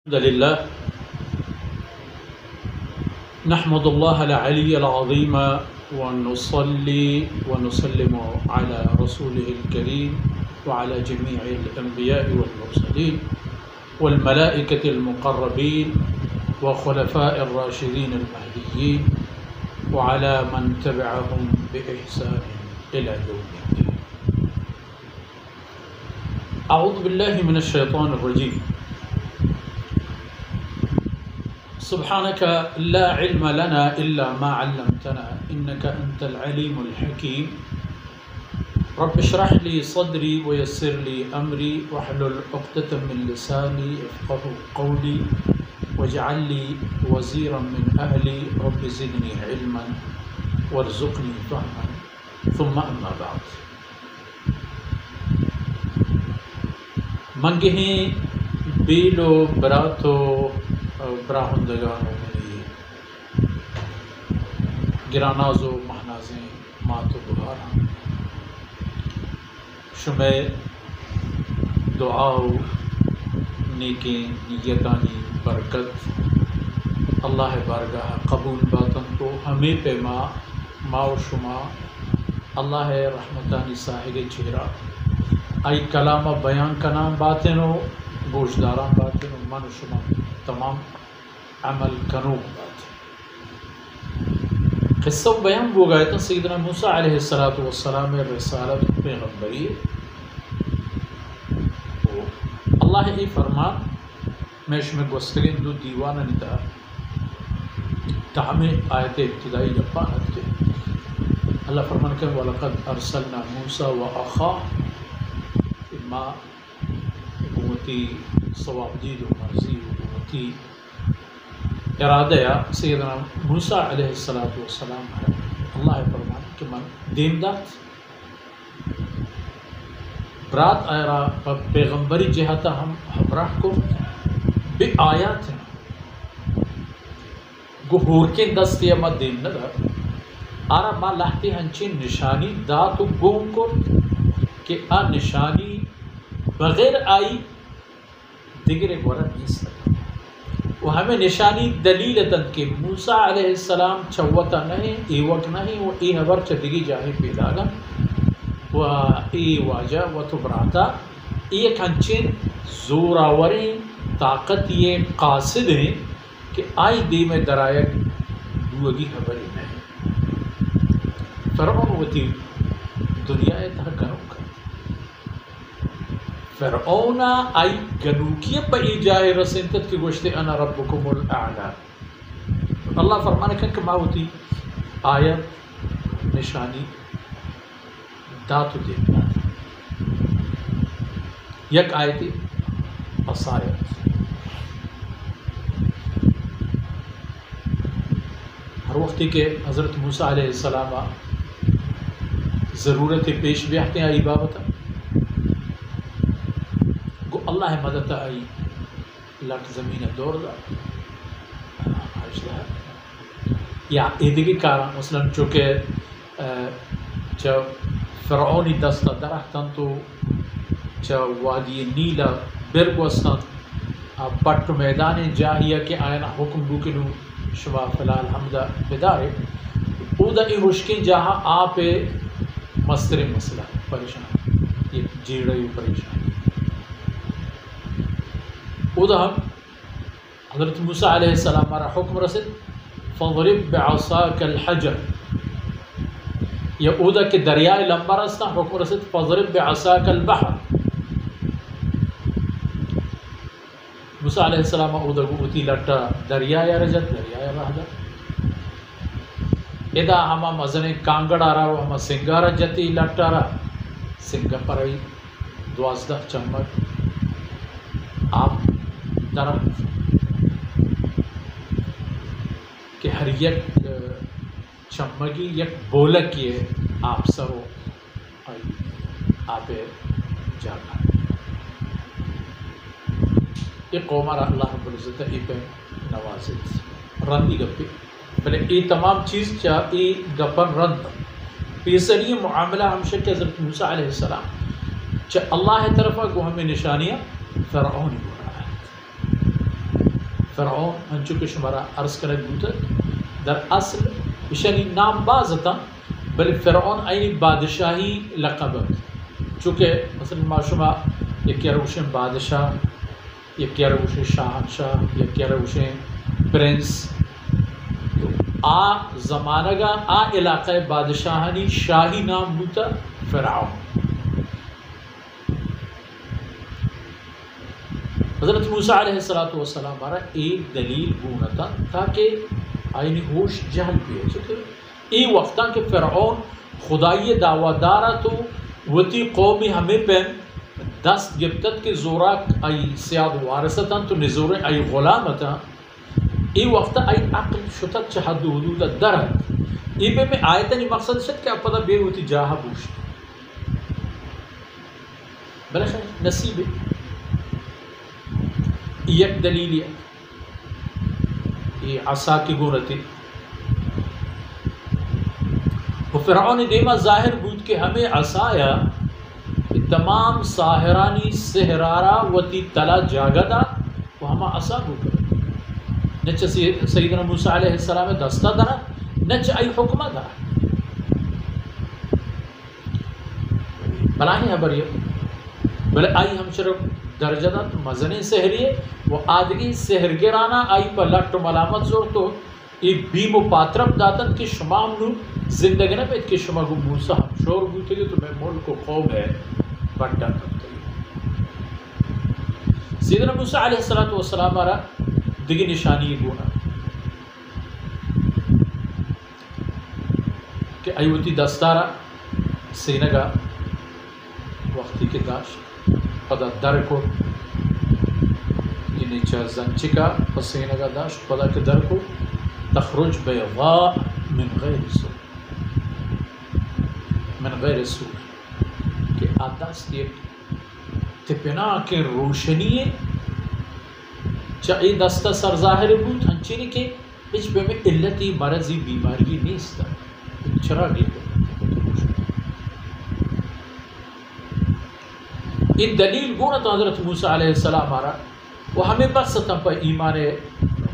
الحمد لله نحمد الله العلي العظيم ونصلي ونسلم على رسوله الكريم وعلى جميع الأنبياء والمرسلين والملائكة المقربين وخلفاء الراشدين المهديين وعلى من تبعهم بإحسان إلى يوم الدين. أعوذ بالله من الشيطان الرجيم. سبحانك لا علم لنا إلا ما علمتنا إنك أنت العليم الحكيم. رب اشرح لي صدري ويسر لي أمري واحلل عقدة من لساني يفقهوا قولي واجعل لي وزيرا من أهلي رب زدني علما وارزقني فهما ثم أما بعد. منگہیں بیلو براتو براہندگانو منی گرانازو مہنازیں ماتو بہارا شمع دعاو نیکیں نیتانی برکت اللہ بارگاہ قبول باتن کو ہمیں پیما ماو شما اللہ رحمتانی ساحل چہرہ آئی کلام بیان کنام باتنو گوشداران باتنو من شما تمام عمل کنو بات. قصہ بیان ہو گیا تھا سیدنا موسیٰ علیہ السلام رسالت پیغمبری. اللہ ای فرمان میش میں گوستگین دو دیوانہ نتا تہمیں آیت ابتدائی جپانت کے اللہ فرمان کہ وَلَقَدْ أَرْسَلْنَا مُوسَى وَأَخَاهُ ما حکومتی ثواب دید و مرضی حکومتی ارادہ یا سیدنا موسیٰ علیہ السلام ہے. اللہ فرمان کہ من دیمدات برات آئرہ پیغمبری جہتا ہم ہمراہ کو بے آیات ہیں گہور کے دستی اما دیم ندا آرہ ما لحتی ہنچین نشانی داتو گون کو کہ آ نشانی بغیر آئی دیگر ایک ورد نہیں سکتا. وہ ہمیں نشانی دلیلتاً کہ موسیٰ علیہ السلام چوتا نہیں ایوک نہیں وہ ای حبر چدگی جاہی پیدا گا و ای واجہ و تبراتا ایک ہنچین زوراوریں طاقت یہ قاصد ہیں کہ آئی دی میں درائق دوگی حبری نہیں فرعون ہوتی دنیا تھا گنو کا فرعون آئی گنوکیہ پا ای جائے رسنتت کی گوشتے انا ربکم الاعلا. اللہ فرمانے کہ ما ہوتی آیت نشانی داتو دیکھنا یک آیتی اصایت ہر وقتی کہ حضرت موسیٰ علیہ السلام ضرورت پیش بیاہتے ہیں آئی بابتا اللہ مدد آئی لٹ زمین دور دا یا ایدگی کارا مثلا چونکہ فرعونی دستا درختن تو وادی نیلا برگوستان پٹ میدان جاہیہ کے آئینہ حکم بکنو شما فلال حمدہ بدارے او دا ای حشکین جہاں آپ مستر مسئلہ پریشان یہ جیڑی پریشان اودا ہم حضرت موسیٰ علیہ السلام ہمارا حکم رسد فضرب بعصاک الحجر یا اودا کے دریائے لمبا رستا حکم رسد فضرب بعصاک البحر. موسیٰ علیہ السلام اودا گوتی لٹا دریائے رجت دریائے رہدا ادا ہما مزنے کانگڑ آرہا و ہما سنگا رجتی لٹا رہا سنگا پرائی 12 چمک آپ درخت کہ ہر یک چمگی یک بولک یہ آپ سرو آئی آپ جاگا یہ قومہ اللہ رب العزت ای پہ نوازت رندی گپی بلے ای تمام چیز چاہ ای گپن رند پیسری معاملہ ہمشہ کہ حضرت موسیٰ علیہ السلام چاہ اللہ طرفہ کو ہمیں نشانیاں فرعونی ہو رہا ہے فرعون هنچو که شما را عرض کرد بوده در اصل ایشانی نام بازتا بل فرعون این بادشاهی لقب چونکه مثلا ما شما یکی روشن بادشاہ، یکی روشن شاہنشاہ، یکی روشن پرنس، تو آ زمانہ گا آ علاقہ بادشاہانی شاہی نام بوتا فرعون. حضرت موسیٰ علیہ السلام ہمارا ایک دلیل گونتا تاکہ آئینی ہوش جہل پیے چکے ای وقتا کہ فرعون خدای دعوادارا تو وتی قومی ہمیں پہن دست گبتت کے زوراک ای سیاد وارثتا تو نزور ای غلامتا ای وقتا ای عقل شتت چہد حدود درد ای پہ میں آیتا نی مقصد شد کہ اپدا بے ہوتی جاہا بوشت بلے خیر نصیب یک دلیل یہ عصا کی گونتی و فرعون دیما ظاہر بود کہ ہمیں عصایا تمام ساحرانی سحرارا وتی تلا جاگدا و ہما عصا بو کر نچ سیدنا موسیٰ علیہ السلام دستہ درا نچ ای حکمہ درا بلانی حبر یہ بلے آئی ہم شرف درجہ دا تو مزنی سحریے وہ آدگی سحرگرانا آئی پر لٹ ملامت زور تو یہ بیم و پاترم داتن کہ شما ہم زندگی نہ پیت کہ شما کو موسیٰ ہم شور بوتے گے تو میں ملک و قوم ہے بڑھتا کرتے سیدنا موسیٰ علیہ السلام آرہ دگی نشانی گونا کہ ایوتی دستارہ سینگا وقتی کے داشت پدا در کو یعنی چه زنچکا پسینگا داشت پدا که در کو تخرج بیضاء من غیر سوء کہ آدست یک تپنا کے روشنی چاہی دستا سر ظاہر بود ہنچینی کہ اچ پہ میں علتی مرضی بیماری نیستا چرا گئی یہ دلیل گونا تو حضرت موسیٰ علیہ السلام آ رہا وہ ہمیں بس ستم پر ایمان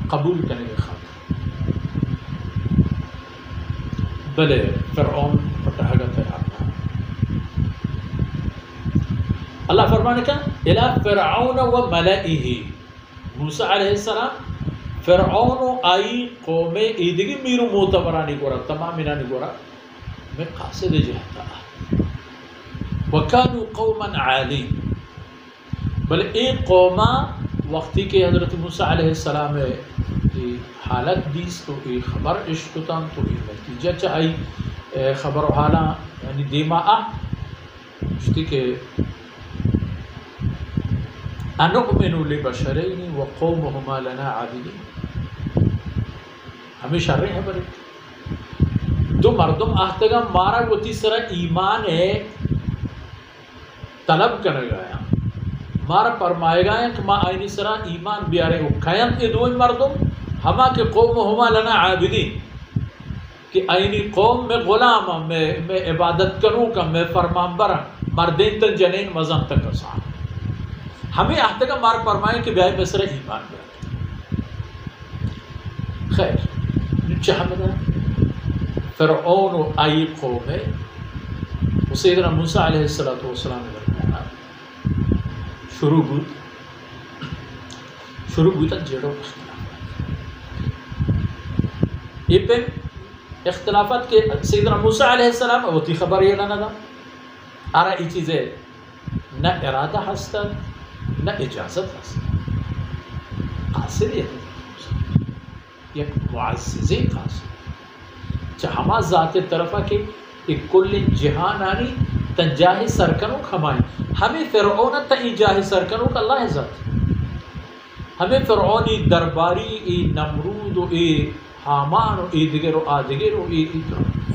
قبول کرنے کے خاطر بلے فرعون پٹھا گا تیار تھا اللہ فرمانے کا الہ فرعون و ملئہ موسیٰ علیہ السلام فرعون و آئی قوم ایدگی میرو موتبرانی گورا تمامینانی گورا میں قاصد جہتا وَكَانُوا قَوْمًا عَالِينَ بل ایک قوما وقتی کے حضرت موسیٰ علیہ السلام حالت دیس تو ایک خبر عشقتاں تو ایک نتیجہ چاہی خبر و حالا یعنی دیما اشتی کہ اَنُؤْمِنُ لِبَشَرَيْنِ وَقَوْمُهُمَا لَنَا عَابِدِينَ ہمیشہ رہے ہیں بلے دو مردم آہتگا مارا وہ تیسرا ایمان ہے طلب کرنے گایا مارا فرمائے گایا کہ ما آئینی سرا ایمان بیارے ہو کھائن ای دوئی مردم ہما کے قوم ہما لنا عابدین کہ آئینی قوم میں غلام میں عبادت کروں کا میں فرمان برا مردین تن جنین مزن تک اسان ہمیں آہتگا مارا فرمائے کہ بیائی میں سرا ایمان بیارے خیر چاہمدہ فرعون و آئی قوم ہے وہ سیدنا موسیٰ علیہ السلام نے شروع بود جڑو یہ پہ اختلافات کے سیدنا موسیٰ علیہ السلام ہوتی خبر یہ نہ آرہ یہ چیزیں نہ ارادہ ہستا نہ اجازت ہستا قاصد یک معززی قاصد چاہ ہما ذات طرفہ کے ایک کل جہان آنی تنجاہ سرکنوں کھمائیں ہمیں فرعون تئی جاہ سرکنوں کا اللہ ذات ہمیں فرعونی درباری ای نمرود و ای حامان و ای دگر و آدگر و ای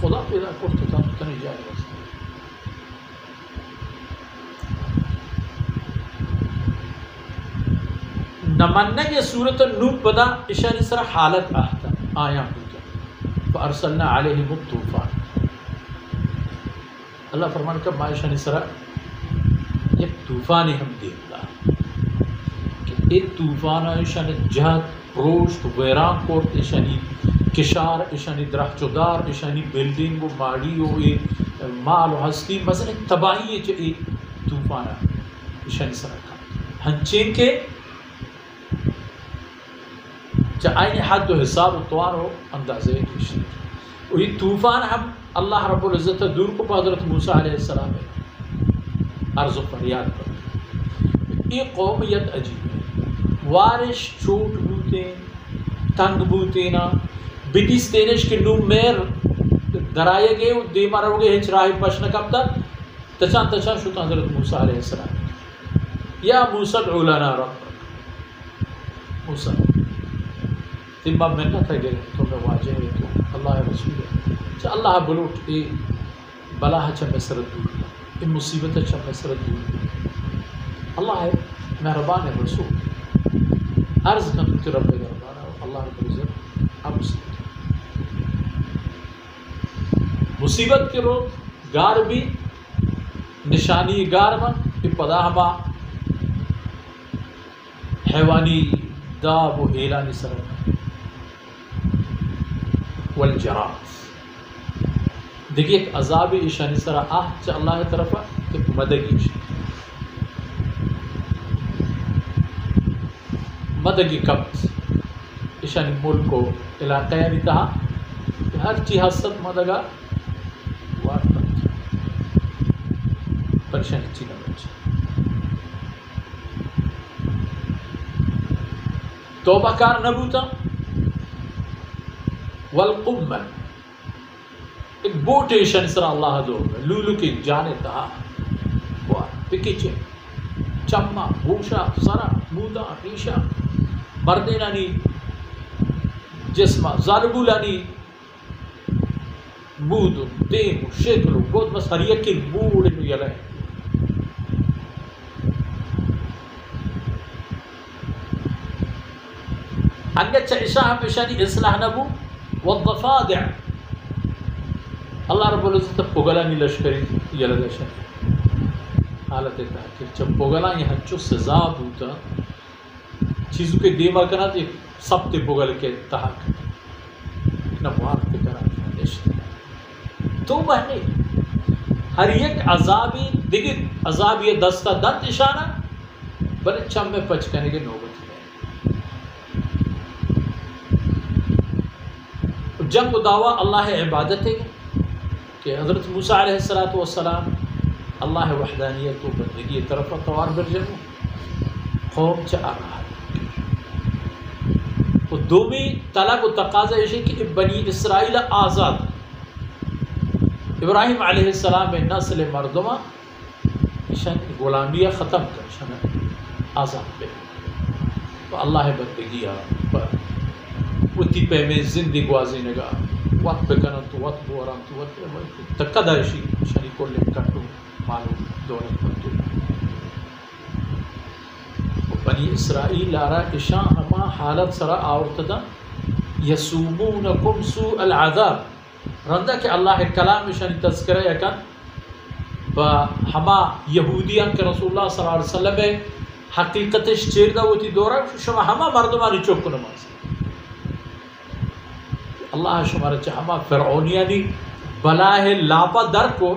خدا پیدا کرتا تھا تنی جاہ رستا نمنہ یہ صورت نوح پدا اشاری سر حالت آتا آیا ہوتا فارسلنا علیہم الطوفان اللہ فرمان کا معاشہ نسرا ایک طوفانی ہم دیکھتا کہ ایک طوفان عائشہ نے جہت روشت ویران کورت اشانی کشار اشانی درخچدار اشانی بلڈنگ و ماڑی و مال و ہستی مثلا تباہی چی طوفانا اشانی سرکا ہنچین کے آئین حد و حساب و توار و اندازے اشانی اور یہ طوفان ہم اللہ رب العزت دور کو حضرت موسیٰ علیہ السلام ہے عرض و فریاد پر یہ قومیت عجیب ہے وارش چھوٹ بوتے تنگ بوتے نا بیتیس تینش کے نو میر درائے گئے و دیما رو گئے ہچ راہی پشن کم تا تچان شتا حضرت موسیٰ علیہ السلام یا موسیٰ ادعو لنا ربک موسیٰ تیمہ منت ہے گئے تو میں واجہ ہے تو اللہ رسول ہے اللہ بلوٹ ای بلا چا مسرت دور ای مصیبت چا مسرت دور اللہ ہے مہربان ہے رسول عرض کن تو رب گربانا اللہ رب العزت اب مصیبت کے روز گار بھی نشانی گار من ای پدا ہما حیوانی داب و ایلانی سرک والجرات دیکھیے ایک عذابی اشانی سرا چا اللہ طرف ایک مدگی مدگی قبض اشانی ملک کو علاقہ یعنی تہا ہر چی حسد مدگا وارتا پریشانی چی نہ بچے توبہ کار نبوتا والقمن ایک بوٹیشن سر اللہ دو لولو کی جانے تہا پکیچے چمہ بوشا سرا مودا ریشا مردینانی جسمہ ظالبو لانی مودو دیمو شکلو بود بس ہر یکی بوڑے نو یلائے انگچہ اشاہ پیشانی اصلاح نبو والضفادع اللہ رب العزت پوگلانی لشکری یلدشن حالت تحقیر جب پوگلانی ہنچو سزا بوتا چیزوں کے دیما کنا تو سب تے پوگل کے تحق نموار تے کرا نشت تو بہنے ہر یک عذابی دیکھیں عذابی دستہ دنت اشانہ بلے چم میں پچکنے کے نوبت ہے جنگ و دعویٰ اللہ عبادت ہے کہ حضرت موسیٰ علیہ السلام اللہ وحدانیت و بندگی طرف توار برجمو قوم چا آرہا و دومی طلب و تقاضا یہ کہ بنی اسرائیل آزاد ابراہیم علیہ السلام میں نسل مردمہ شن غلامیہ ختم کر شن آزاد پہ تو اللہ بندگی پر اتی پہ میں زندگی گوازی نگا وقت بکنن تو وقت بوران تو وقت تقدرشی شنی کو لے کٹو معلوم دولت پتو بنی اسرائیل آرہ اشان ہما حالت سرا آورتدا یسومونکم سوء العذاب رندہ کہ اللہ کلام شنی تذکرہ یکن با ہما یہودیان کے رسول اللہ صلی اللہ علیہ وسلم حقیقتش چیردہ ہوتی دورہ شما ہما مردمانی چوک نماز اللہ شمارا چاہما فرعونیانی بلاہ لاپا در کو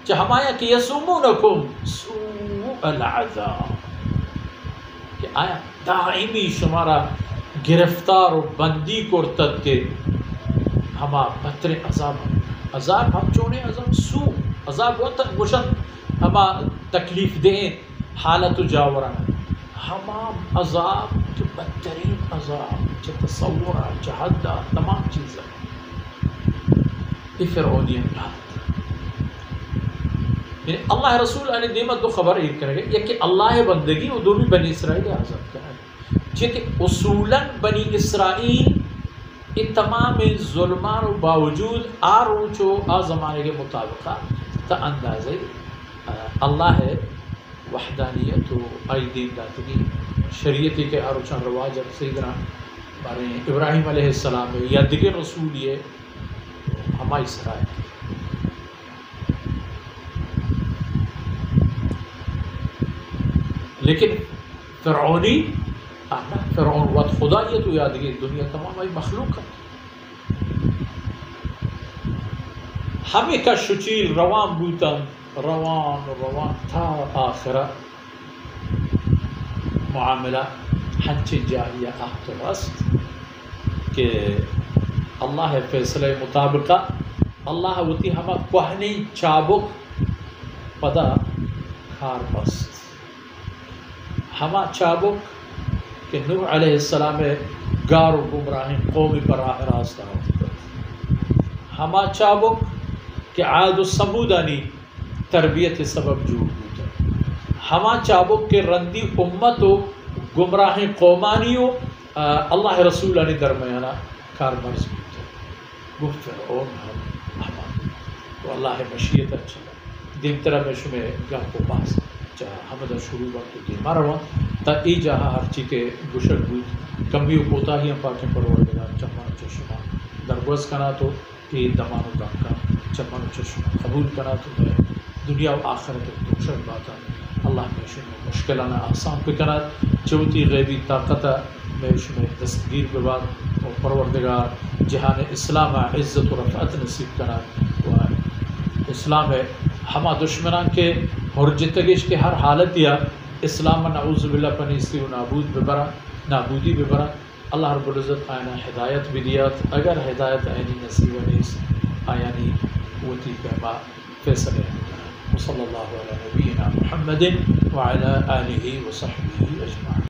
چاہمایا کہ یسومونکم سوء العذاب کہ آیا دائمی شمارا گرفتار و بندی کو ارتد کے ہما بطر عذاب ہم چونے عذاب گوشن ہما تکلیف دیں حالت جاورانا ہما عذاب جو بدترین عذاب جو تصورہ جہدہ تمام چیزیں یہ فرعونین حالت یعنی اللہ رسول علیہ دیمت دو خبر ایک کرے گا یہ کہ اللہ بندگی و دونی بنی اسرائیل آزاد کرے جیکہ اصولاً بنی اسرائیل یہ تمام ظلمان و باوجود آروچو آزمانے کے مطابقہ تا اندازے اللہ ہے وحدانیت و آئیدین داتگی شریعتی کے آروچان رواج سیدنا بارے ابراہیم علیہ السلام یا دیگر رسول یہ ہمائی سرائے لیکن فرعونی آنا فرعون وقت خدایت و یادگی دنیا تمام ای مخلوق ہے ہمیں کا شچیل روان بوتن روان تا آخرہ معاملہ ہنچ جاہیہ آخر رست کہ اللہ فیصلہ مطابقہ اللہ وتی ہمہ کوہنی چابک پدا کھار بست ہمہ چابک کہ نوح علیہ السلام گار و گمراہ قومی پر راہ راستہ ہمہ چابک کہ عاد و سمودانی تربیت سبب جو ہوتا ہمہ چابک کہ رندی امت و گمراہ قومانیو اللہ رسول علی درمیانہ کار مرز ہوتا گفت فرعون ہم تو اللہ مشیت اچھا دیم طرح میں شمیں گاہ کو پاس چاہا حمدہ شروع وقت دیما روان تا ای جاہا ہر چیتے گشک بود کمیو کوتا ہی ہم پاکیں پروردگار چمان چشمہ درگوز کنا تو ای دمان و دام کا چمان چشمہ قبول کنا تو میں دنیا و آخرت دوشک باتا اللہ میں شمیں مشکلانا آسان پہ کنا چوتی غیبی طاقتا میں شمیں دستگیر کے بعد اور پروردگار جہان اسلام عزت و رفعت نصیب کنا و اسلام ہے ہما دشمنان کے حرجتگش کے ہر حالت یا اسلام نعوذ باللہ پنیستی و نابودی ببرا اللہ رب العزت آئینہ ہدایت بھی دیات اگر ہدایت آئینی نصیب نیس آیانی وتی پہما فیصلے صلی اللہ علیہ نبینا محمد وعلی آلہ وصحبہ اجمعین.